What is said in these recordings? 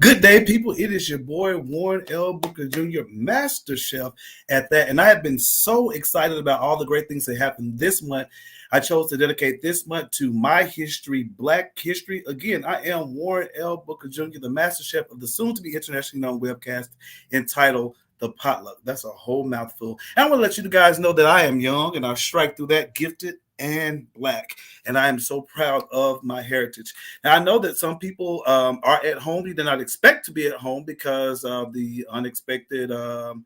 Good day, people. It is your boy, Warren L. Booker Jr., Master Chef at that. And I have been so excited about all the great things that happened this month. I chose to dedicate this month to my history, Black history. Again, I am Warren L. Booker Jr., the Master Chef of the soon-to-be internationally known webcast entitled The PotLuck. That's a whole mouthful. And I want to let you guys know that I am young and I strike through that, gifted and Black, and I am so proud of my heritage. Now I know that some people are at home. You did not expect to be at home because of the unexpected off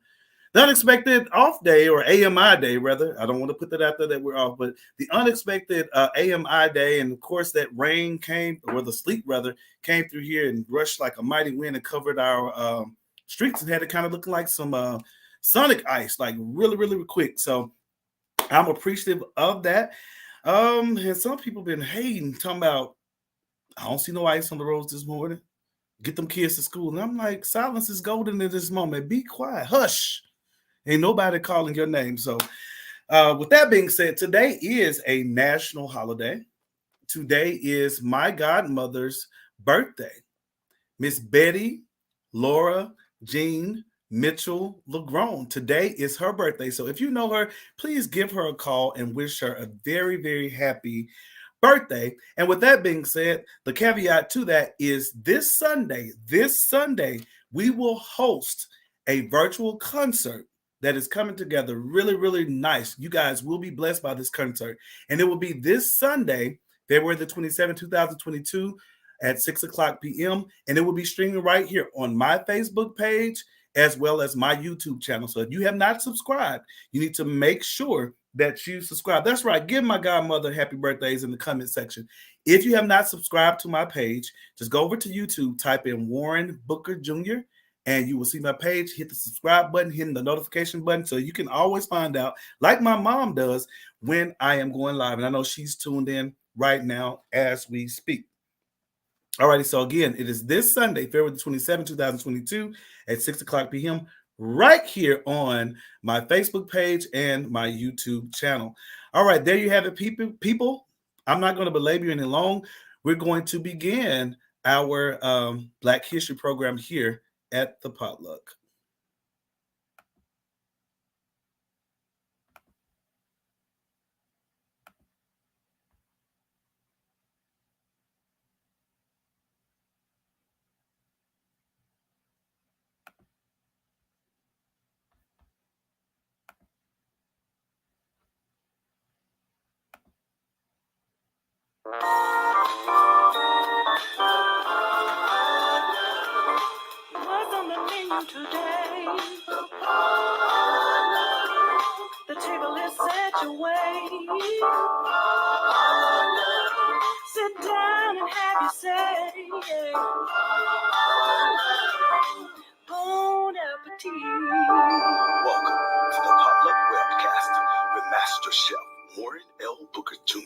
day, or AMI day rather. I don't want to put that out there that we're off, but the unexpected AMI day, and of course that rain came, or the sleet rather, came through here and rushed like a mighty wind and covered our streets and had it kind of looking like some sonic ice, like really quick. So I'm appreciative of that. And some people been hating, talking about, I don't see no ice on the roads this morning. Get them kids to school. And I'm like, silence is golden in this moment. Be quiet. Hush. Ain't nobody calling your name. So with that being said, today is a national holiday. Today is my godmother's birthday. Miss Betty Laura Jean Mitchell LaGrone. Today is her birthday. So if you know her, please give her a call and wish her a very happy birthday. And with that being said, the caveat to that is this Sunday, we will host a virtual concert that is coming together really nice. You guys will be blessed by this concert. And it will be this Sunday, February the 27th, 2022 at 6 o'clock p.m. And it will be streaming right here on my Facebook page, as well as my YouTube channel. So if you have not subscribed, you need to make sure that you subscribe. That's right. Give my godmother happy birthdays in the comment section. If you have not subscribed to my page, just go over to YouTube, type in Warren Booker Jr., and you will see my page. Hit the subscribe button, hit the notification button, so you can always find out, like my mom does, when I am going live. And I know she's tuned in right now as we speak. Alrighty, so again, it is this Sunday, February 27, 2022 at 6 o'clock p.m. right here on my Facebook page and my YouTube channel. All right, there you have it, people. I'm not going to belabor you any long. We're going to begin our Black History program here at the PotLuck. What's on the menu today? The table is set your way. Sit down and have your say. Bon appetit. Welcome to the PotLuck Webcast with Master Chef Warren L. Booker Jr.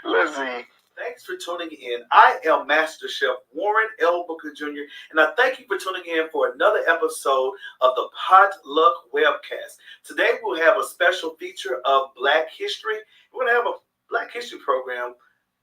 Let's see. Thanks for tuning in. I am Master Chef Warren L. Booker Jr., and I thank you for tuning in for another episode of the PotLuck Webcast. Today we'll have a special feature of Black history. We're going to have a Black history program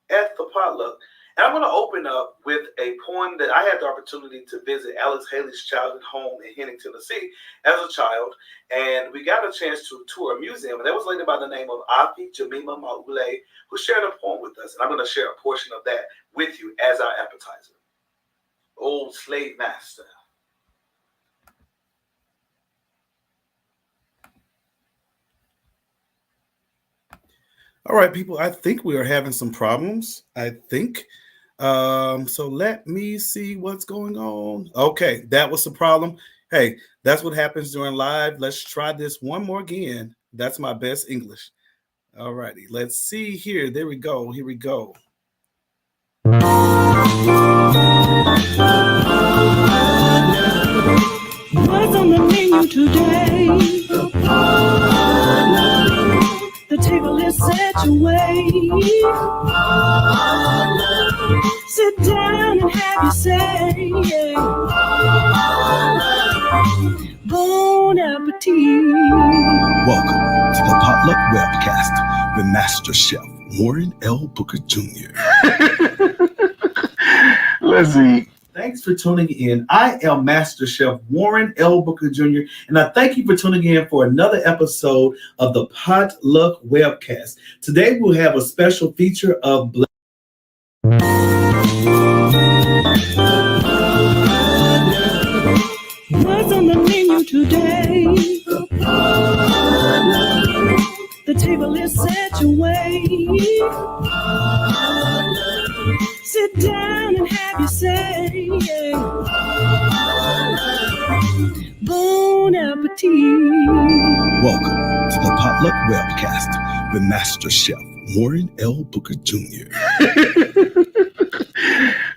at the PotLuck. And I'm going to open up with a poem that I had the opportunity to visit Alex Haley's childhood home in Huntington, Tennessee as a child. And we got a chance to tour a museum. And there was a lady by the name of Afi Jemima Maule who shared a poem with us. And I'm going to share a portion of that with you as our appetizer. Old Slave Master. All right, people, I think we are having some problems. So let me see what's going on. Okay, that was the problem. Hey, that's what happens during live. Let's try this one more again. That's my best English. All righty, let's see here. There we go. Here we go. What's on the menu today? The table is set your way. Sit down and have your say. Bon appetit. Welcome to the PotLuck Webcast with Master Chef Warren L. Booker Jr. Let's see. Thanks for tuning in. I am Master Chef Warren L. Booker Jr., and I thank you for tuning in for another episode of the PotLuck Webcast. Today we'll have a special feature of Black. What's on the menu today? The table is set your way. Sit down and have your say. Bon appetit. Welcome to the PotLuck Webcast with Master Chef Warren L. Booker Jr.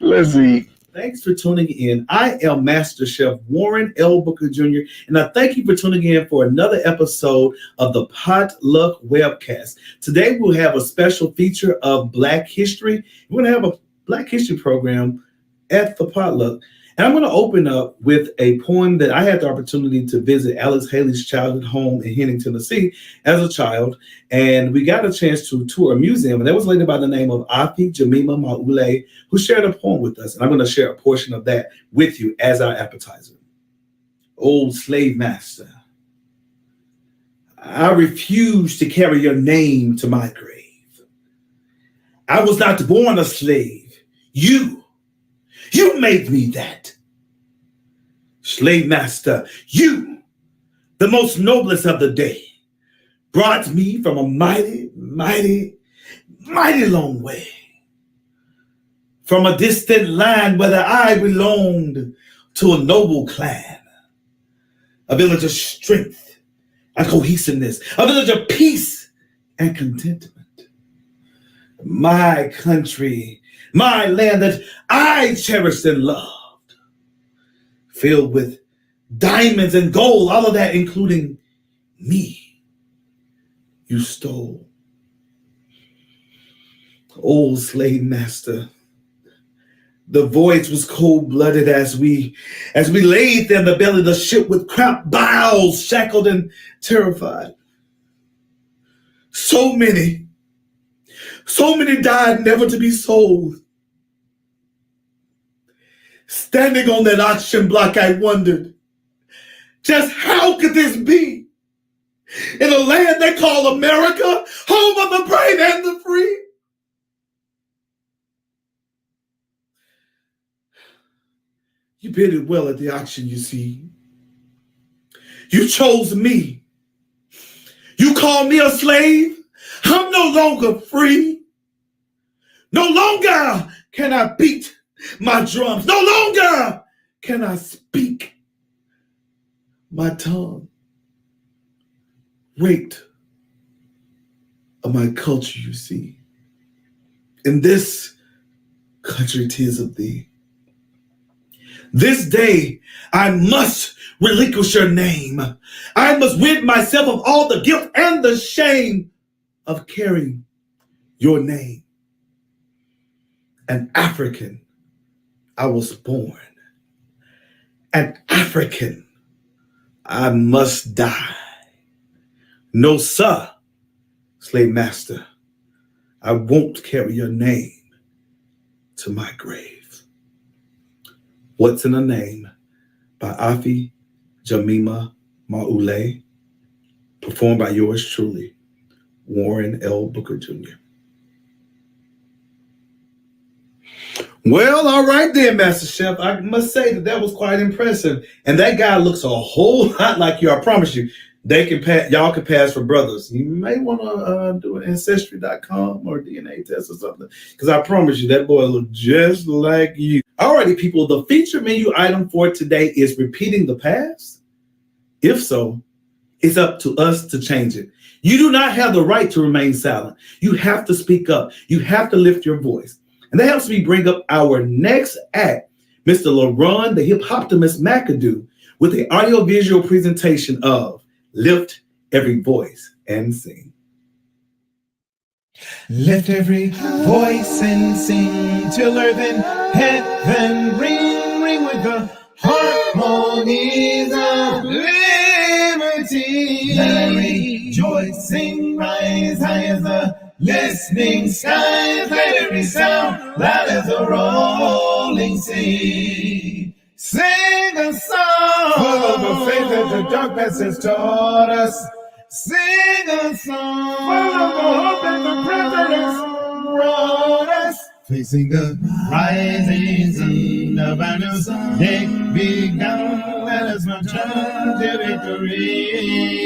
Let's see. Thanks for tuning in. I am Master Chef Warren L. Booker Jr., and I thank you for tuning in for another episode of the PotLuck Webcast. Today we'll have a special feature of Black History. We're going to have a Black History program at the PotLuck. And I'm going to open up with a poem that I had the opportunity to visit Alex Haley's childhood home in Henning, Tennessee as a child. And we got a chance to tour a museum. And that was a lady by the name of Afi Jamima Maule, who shared a poem with us. And I'm going to share a portion of that with you as our appetizer. Old slave master, I refuse to carry your name to my grave. I was not born a slave. You made me that. Slave master, you, the most noblest of the day, brought me from a mighty, mighty, mighty long way. From a distant land where I belonged to a noble clan. A village of strength and cohesiveness. A village of peace and contentment. My country, my land that I cherished and loved, filled with diamonds and gold, all of that, including me, you stole. Old slave master, the voyage was cold-blooded as we laid there in the belly of the ship with cramped bowels, shackled and terrified. So many died never to be sold. Standing on that auction block, I wondered, just how could this be? In a land they call America, home of the brave and the free? You bid it well at the auction, you see. You chose me. You call me a slave? I'm no longer free. No longer can I beat my drums. No longer can I speak. My tongue raped of my culture, you see. In this country, 'tis of thee. This day, I must relinquish your name. I must rid myself of all the guilt and the shame of carrying your name. An African, I was born. An African, I must die. No, sir, slave master, I won't carry your name to my grave. What's in a Name by Afi Jamima Maule, performed by yours truly, Warren L. Booker Jr. Well, all right then, Master Chef. I must say that was quite impressive. And that guy looks a whole lot like you. I promise you, y'all can pass for brothers. You may want to do an ancestry.com or DNA test or something, because I promise you that boy looks just like you. Alrighty, people, the feature menu item for today is repeating the past. If so, it's up to us to change it. You do not have the right to remain silent. You have to speak up. You have to lift your voice. And that helps me bring up our next act, Mr. LaRon, the hip-hoptimist McAdoo, with the audio-visual presentation of Lift Every Voice and Sing. Lift every voice and sing till earth and heaven ring, ring with the harmonies of liberty. Let rejoicing rise high as the listening skies. Let it resound loud as a rolling sea. Sing a song full of the faith that the darkness has taught us. Sing a song full of the hope that the presidents brought us. Facing the rising sun of our new day begun. Let us march on to victory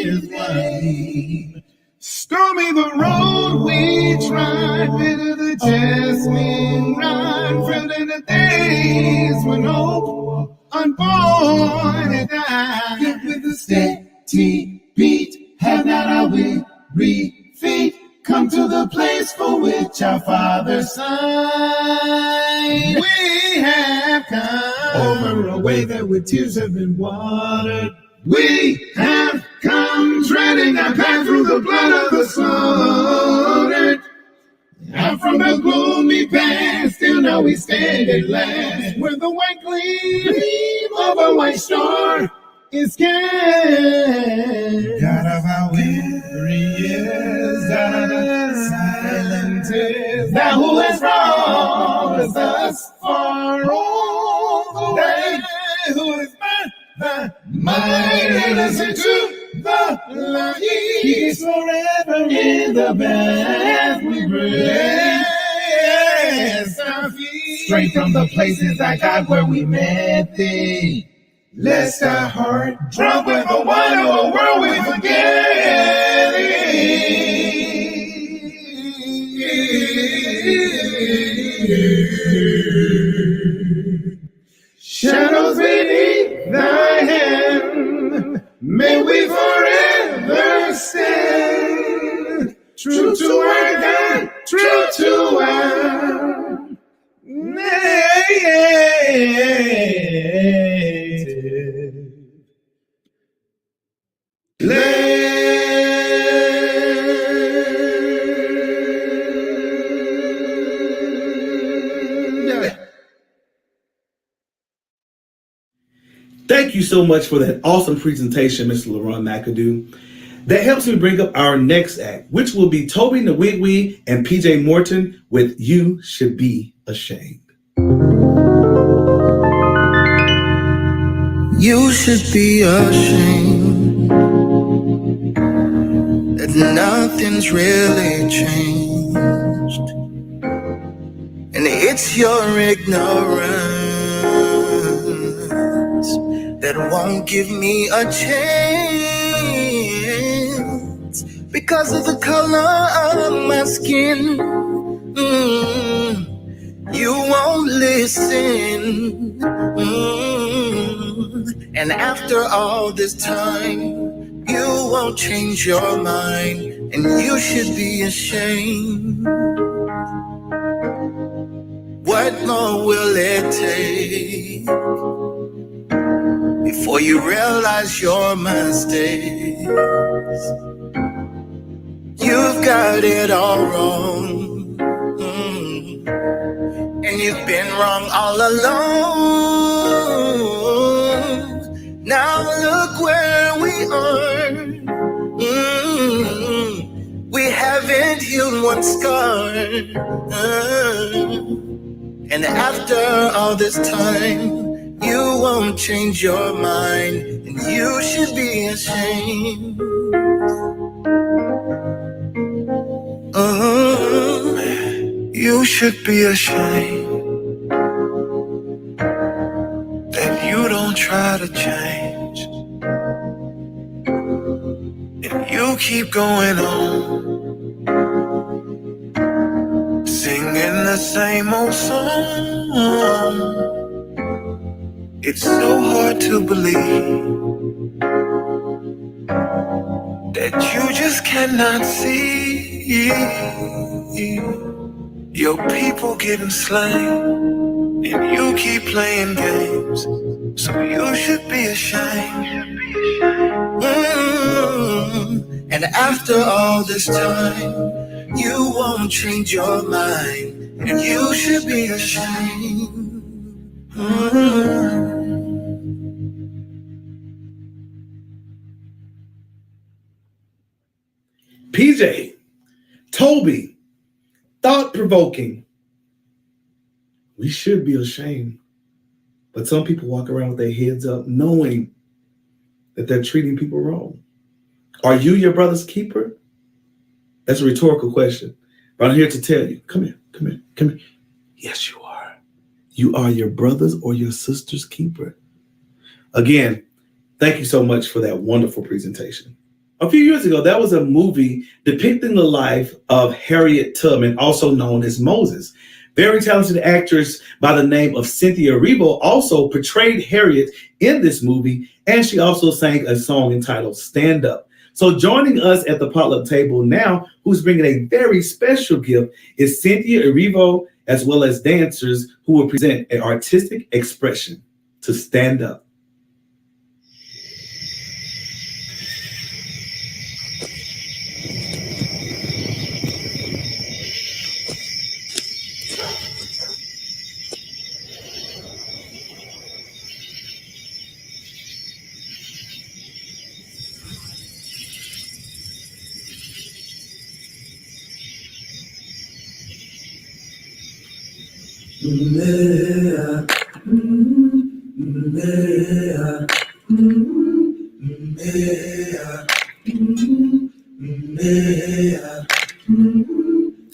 is won. Stormy the road we trod, bitter the test we ride, filled in the days when hope unborn and died. Yet with a steady beat, have not our weary feet come to the place for which our Father signed. We have come over a way that with tears have been watered. We have come treading our path through the blood of the slaughtered. Out from the gloomy past, still now we stand at last, where the white gleam of a white star is cast. God of our weary years, God of silent tears, thou who has brought us thus far, all the way, who is the might and listen to the light. He's forever in the path we rest our feet. Straight from the places I got where we met thee. Lest our heart drunk with the wine of a world we forget thee. Shadows beneath thy hand, may we forever stand, true to our God, true to our native land. Thank you so much for that awesome presentation, Mr. LaRon McAdoo. That helps me bring up our next act, which will be Toby Nwigwe and PJ Morton with You Should Be Ashamed. You should be ashamed that nothing's really changed, and it's your ignorance that won't give me a chance because of the color of my skin. You won't listen. And after all this time, you won't change your mind, and you should be ashamed. What more will it take before you realize your mistakes? You've got it all wrong, and you've been wrong all along. Now look where we are. We haven't healed one scar. And after all this time, you won't change your mind, and you should be ashamed. You should be ashamed that you don't try to change, and you keep going on singing the same old song. It's so hard to believe that you just cannot see your people getting slain, and you keep playing games, so you should be ashamed. And after all this time, you won't change your mind, and you should be ashamed. PJ, Toby, thought-provoking. We should be ashamed. But some people walk around with their heads up knowing that they're treating people wrong. Are you your brother's keeper? That's a rhetorical question. But I'm here to tell you, come here. Yes, you are. You are your brother's or your sister's keeper. Again, thank you so much for that wonderful presentation. A few years ago, there was a movie depicting the life of Harriet Tubman, also known as Moses. Very talented actress by the name of Cynthia Erivo also portrayed Harriet in this movie, and she also sang a song entitled Stand Up. So joining us at the potluck table now, who's bringing a very special gift, is Cynthia Erivo, as well as dancers who will present an artistic expression to Stand Up.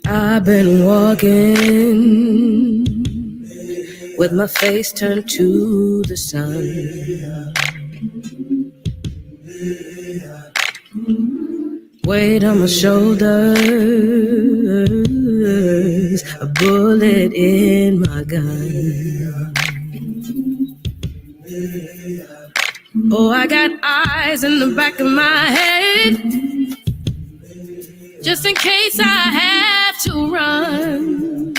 I've been walking with my face turned to the sun. Weight on my shoulders, a bullet in my gun. Oh, I got eyes in the back of my head, just in case I have to run.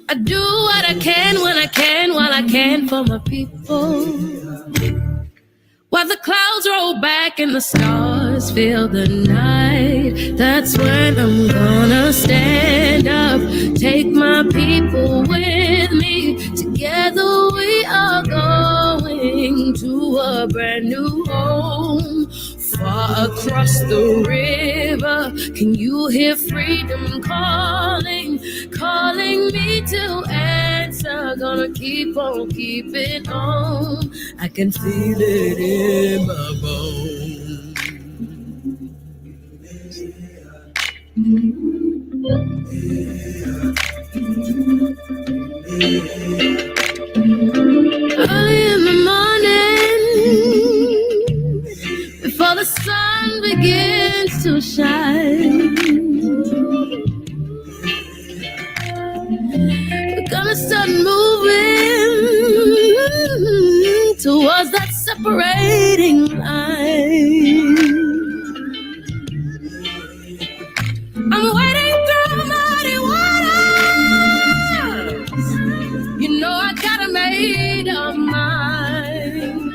I do what I can when I can, while I can for my people. While the clouds roll back and the stars fill the night, that's when I'm gonna stand up, take my people with me. Together we are going to a brand new home, far across the river. Can you hear freedom calling, calling me to answer? Gonna keep on keeping on. I can feel it in my bones. Early in the morning, before the sun begins to shine, we're gonna start moving towards that separating line. I'm wading through muddy waters. You know I got a made of mine,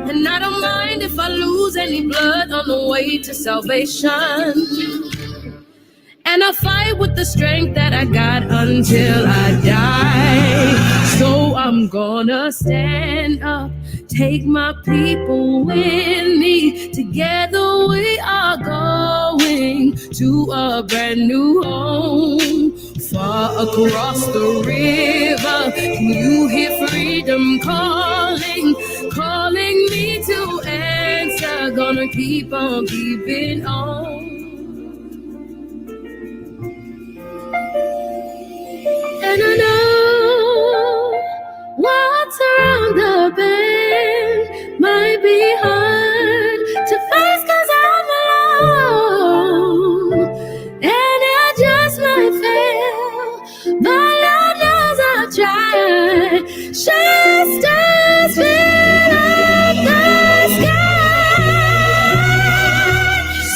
and I don't mind if I lose any blood on the way to salvation. And I fight with the strength that I got until I die. So I'm gonna stand up, take my people with me. Together we are going to a brand new home, far across the river. Can you hear freedom calling, calling me to answer? Gonna keep on keeping on. And I know what's around the bend might be hard to face 'cause I'm alone, and it just might fail, but Lord knows I'll try. Shine stars fill up the sky.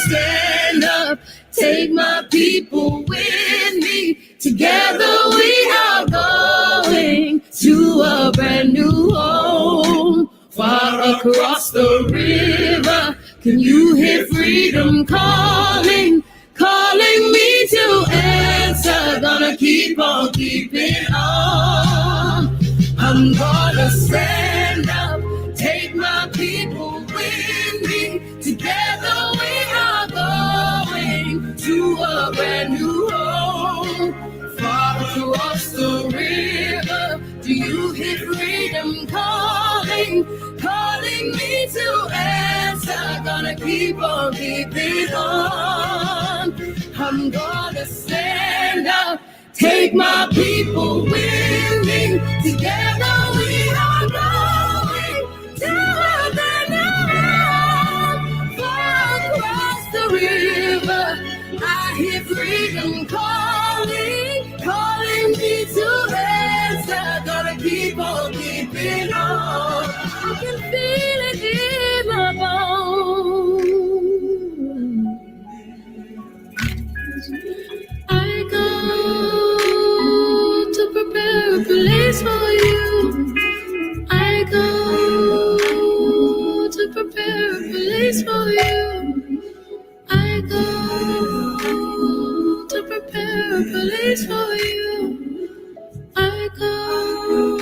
Stand up, take my people with me. Together we are going to a brand new home, far across the river. Can you hear freedom calling, calling me to answer? Gonna keep on keeping on. I'm gonna stand up, take my calling me to answer. Gonna keep on keeping on. I'm gonna stand up, take my people with me. Together we are going to the north. Far across the river, I hear freedom calling me to answer. Gonna keep on keeping on. I can feel it in my bones. I go to prepare a place for you. I go to prepare a place for you. I go to prepare a place for you. I go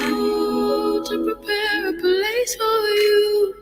to prepare a place for you.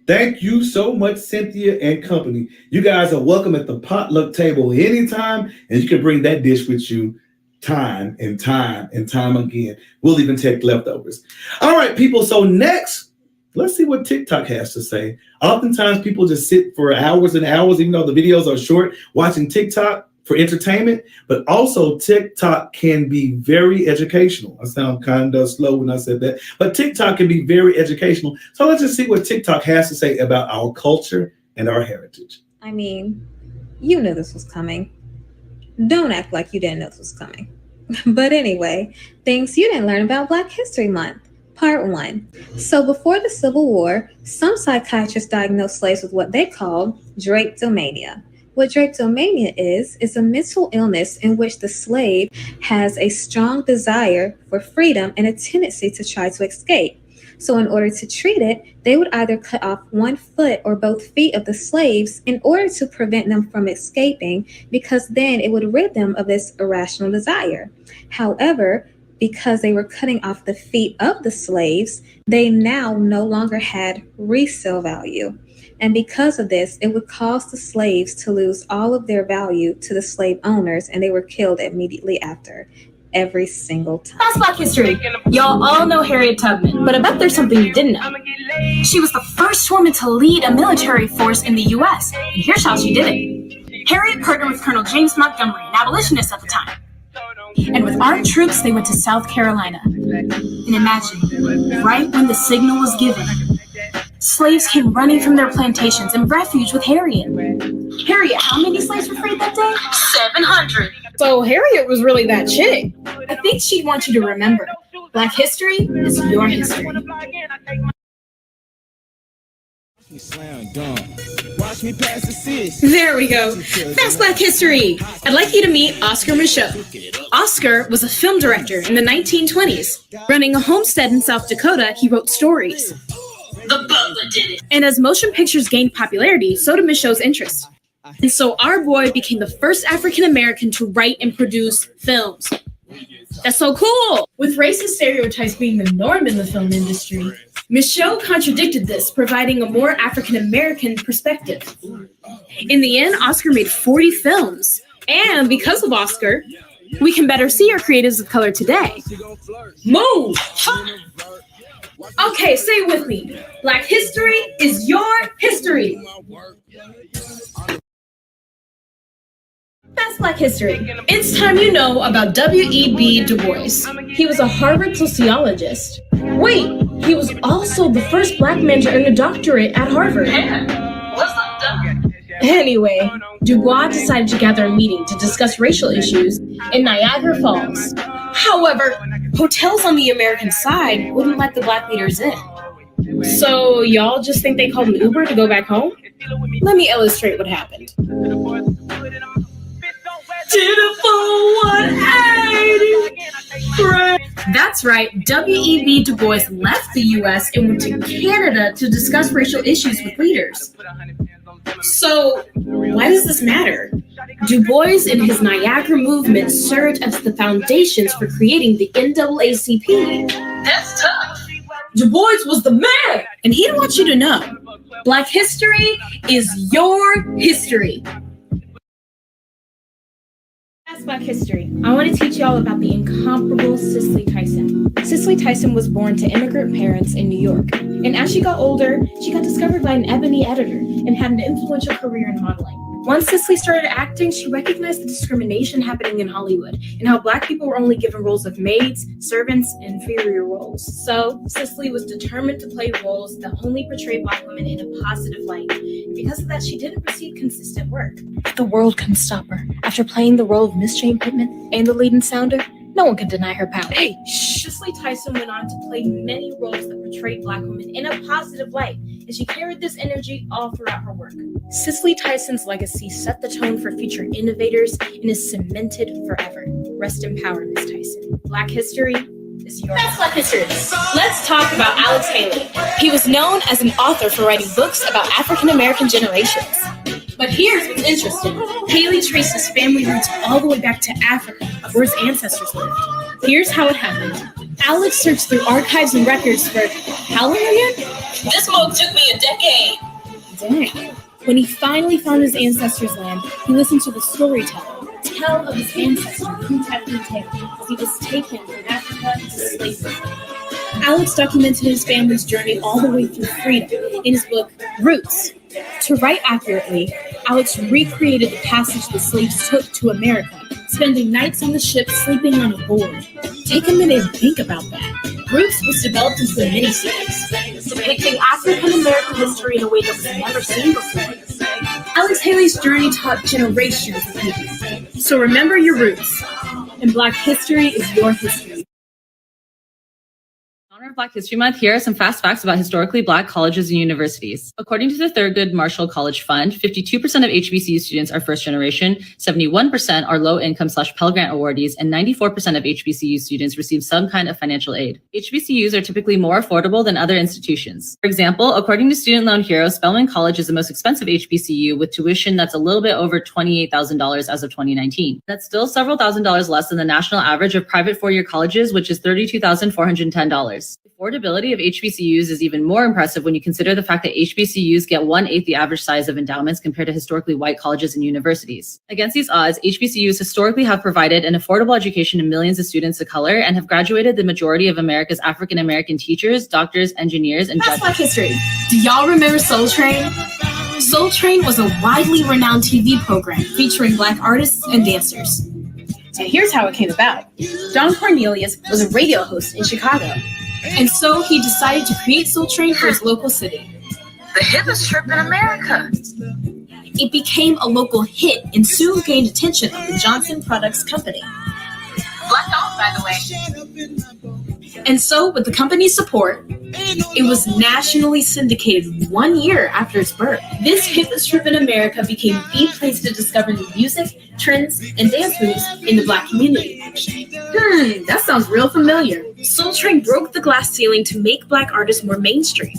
Thank you so much, Cynthia and company. You guys are welcome at the potluck table anytime, and you can bring that dish with you time and time and time again. We'll even take leftovers. All right, people. So next, let's see what TikTok has to say. Oftentimes, people just sit for hours and hours, even though the videos are short, watching TikTok for entertainment, but also TikTok can be very educational. I sound kind of slow when I said that, but TikTok can be very educational. So let's just see what TikTok has to say about our culture and our heritage. I mean, you knew this was coming. Don't act like you didn't know this was coming. But anyway, things you didn't learn about Black History Month. Part 1. So before the Civil War, some psychiatrists diagnosed slaves with what they called drapetomania. What drapetomania is a mental illness in which the slave has a strong desire for freedom and a tendency to try to escape. So in order to treat it, they would either cut off one foot or both feet of the slaves in order to prevent them from escaping, because then it would rid them of this irrational desire. However, because they were cutting off the feet of the slaves, they now no longer had resale value. And because of this, it would cause the slaves to lose all of their value to the slave owners, and they were killed immediately after, every single time. That's Black history. Y'all all know Harriet Tubman, but I bet there's something you didn't know. She was the first woman to lead a military force in the U.S., and here's how she did it. Harriet partnered with Colonel James Montgomery, an abolitionist at the time. And with armed troops, they went to South Carolina. And imagine, right when the signal was given, slaves came running from their plantations in refuge with Harriet. Harriet, how many slaves were freed that day? 700. So Harriet was really that chick. I think she'd want you to remember, Black history is your history. There we go. That's Black history. I'd like you to meet Oscar Michaud. Oscar was a film director in the 1920s. Running a homestead in South Dakota, he wrote stories. The Butler did it. And as motion pictures gained popularity, so did Michaud's interest. And so our boy became the first African-American to write and produce films. That's so cool! With racist stereotypes being the norm in the film industry, Michaud contradicted this, providing a more African-American perspective. In the end, Oscar made 40 films. And because of Oscar, we can better see our creatives of color today. Move! Okay, say it with me. Black history is your history. That's Black history. It's time you know about W.E.B. Du Bois. He was a Harvard sociologist. Wait, he was also the first Black man to earn a doctorate at Harvard. Anyway, Du Bois decided to gather a meeting to discuss racial issues in Niagara Falls. However, hotels on the American side wouldn't let the Black leaders in. So y'all just think they called an Uber to go back home? Let me illustrate what happened. Did it for 180. That's right, W.E.B. Du Bois left the U.S. and went to Canada to discuss racial issues with leaders. So, why does this matter? Du Bois and his Niagara movement served as the foundations for creating the NAACP. That's tough. Du Bois was the man, and he didn't want you to know. Black history is your history. That's Black history. I want to teach you all about the incomparable Cicely Tyson. Cicely Tyson was born to immigrant parents in New York, and as she got older, she got discovered by an ebony editor and had an influential career in modeling. Once Cicely started acting, she recognized the discrimination happening in Hollywood and how Black people were only given roles of maids, servants, and inferior roles. So, Cicely was determined to play roles that only portray Black women in a positive light. And because of that, she didn't receive consistent work. The world couldn't stop her. After playing the role of Miss Jane Pittman and the lead in Sounder, no one could deny her power. Hey, Cicely Tyson went on to play many roles that portrayed Black women in a positive light, and she carried this energy all throughout her work. Cicely Tyson's legacy set the tone for future innovators and is cemented forever. Rest in power, Miss Tyson. Black history is yours. That's Black history. Let's talk about Alex Haley. He was known as an author for writing books about African American generations. But here's what's interesting. Haley traced his family roots all the way back to Africa, where his ancestors lived. Here's how it happened. Alex searched through archives and records for how long again? This book took me a decade. Dang. When he finally found his ancestors' land, he listened to the storyteller tell of his ancestors who kept him taken as he was taken from Africa to slavery. Alex documented his family's journey all the way through freedom in his book, Roots. To write accurately, Alex recreated the passage the slaves took to America, spending nights on the ship sleeping on a board. Take a minute and think about that. Roots was developed into a miniseries, depicting African American history in a way that was never seen before. Alex Haley's journey taught generations of people. So remember your roots, and Black history is your history. In honor of Black History Month, here are some fast facts about historically Black colleges and universities. According to the Thurgood Marshall College Fund, 52% of HBCU students are first generation, 71% are low income / Pell Grant awardees, and 94% of HBCU students receive some kind of financial aid. HBCUs are typically more affordable than other institutions. For example, according to Student Loan Hero, Spelman College is the most expensive HBCU with tuition that's a little bit over $28,000 as of 2019. That's still several $1,000s less than the national average of private four-year colleges, which is $32,410. The affordability of HBCUs is even more impressive when you consider the fact that HBCUs get 1/8 the average size of endowments compared to historically white colleges and universities. Against these odds, HBCUs historically have provided an affordable education to millions of students of color and have graduated the majority of America's African American teachers, doctors, engineers, and judges. That's Black history. Do y'all remember Soul Train? Soul Train was a widely renowned TV program featuring Black artists and dancers. And here's how it came about. Don Cornelius was a radio host in Chicago, and so he decided to create Soul Train for his local city. The hippest trip in America. It became a local hit and soon gained attention of the Johnson Products Company. Black owned, by the way. And so, with the company's support, it was nationally syndicated 1 year after its birth. This hippest trip in America became the place to discover new music, trends, and dance moves in the Black community. That sounds real familiar. Soul Train broke the glass ceiling to make Black artists more mainstream.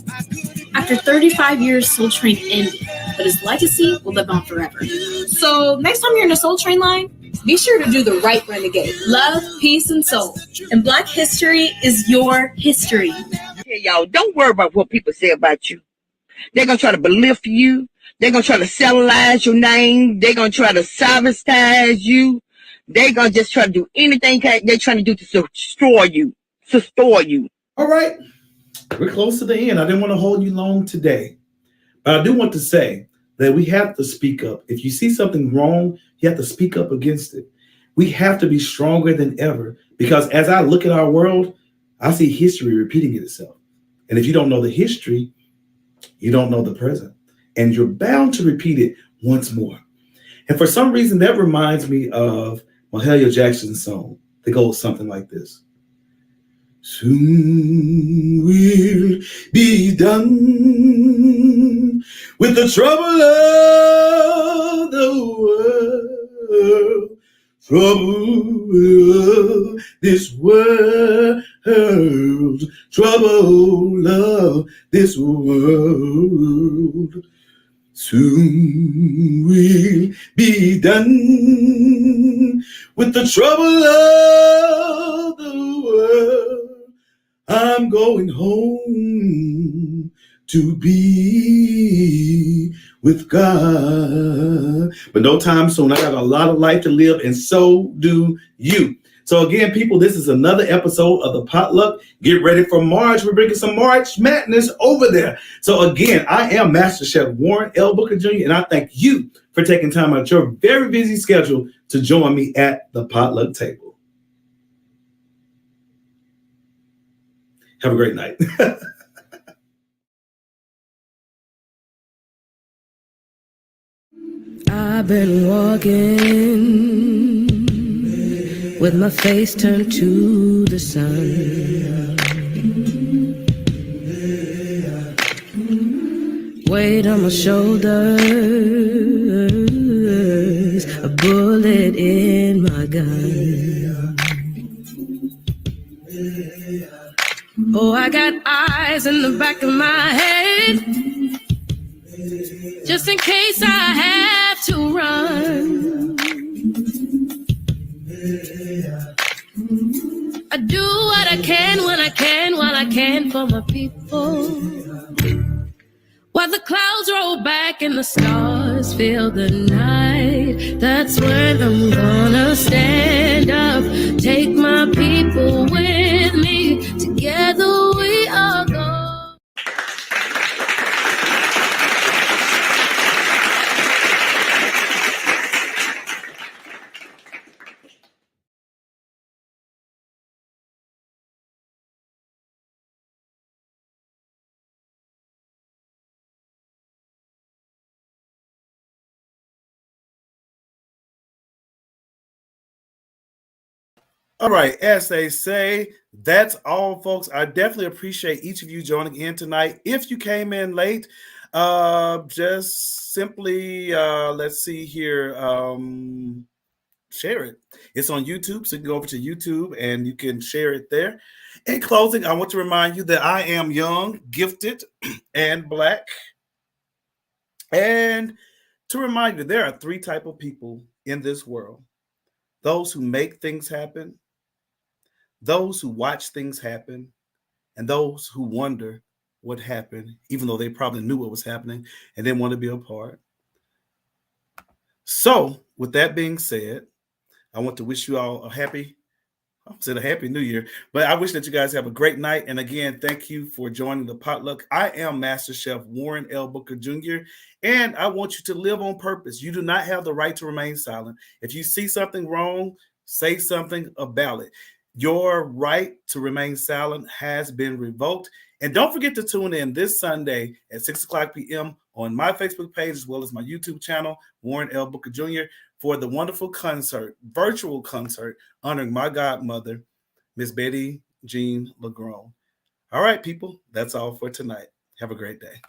After 35 years, Soul Train ended, but his legacy will live on forever. So next time you're in a Soul Train line, be sure to do the right renegade. Love, peace, and soul. And Black history is your history. Hey, y'all, don't worry about what people say about you. They're going to try to belittle you. They're going to try to cellularize your name. They're going to try to sabotage you. They're going to just try to do anything they're trying to do to destroy you, to store you. All right. We're close to the end. I didn't want to hold you long today. But I do want to say that we have to speak up. If you see something wrong, you have to speak up against it. We have to be stronger than ever, because as I look at our world, I see history repeating itself. And if you don't know the history, you don't know the present. And you're bound to repeat it once more. And for some reason, that reminds me of Mahalia Jackson's song. That goes something like this. Soon we'll be done with the trouble of the world. Trouble of this world. Trouble of this world. Soon we'll be done with the trouble of the world. I'm going home to be with God. But no time soon. I got a lot of life to live, and so do you. So again, people, this is another episode of the Potluck. Get ready for March. We're bringing some March madness over there. So again, I am Master Chef Warren L. Booker Jr., and I thank you for taking time out of your very busy schedule to join me at the Potluck table. Have a great night. I've been walking with my face turned to the sun. Weight on my shoulders, a bullet in my gun. Oh, I got eyes in the back of my head, just in case I have to run. I do what I can when I can, while I can for my people. While the clouds roll back and the stars fill the night, that's when I'm gonna stand up, take my people with me, together we all go. All right, as they say, that's all, folks. I definitely appreciate each of you joining in tonight. If you came in late, just simply, let's see here, share it. It's on YouTube, so you can go over to YouTube and you can share it there. In closing, I want to remind you that I am young, gifted, and Black. And to remind you, there are three types of people in this world: those who make things happen, those who watch things happen, and those who wonder what happened, even though they probably knew what was happening and didn't want to be a part. So, with that being said, I want to wish you all a happy New Year, but I wish that you guys have a great night. And again, thank you for joining the Potluck. I am Master Chef Warren L. Booker Jr., and I want you to live on purpose. You do not have the right to remain silent. If you see something wrong, say something about it. Your right to remain silent has been revoked. And don't forget to tune in this Sunday at 6 o'clock p.m. on my Facebook page, as well as my YouTube channel, Warren L. Booker Jr., for the wonderful concert, virtual concert, honoring my godmother, Miss Betty Jean LeGrone. All right, people, that's all for tonight. Have a great day.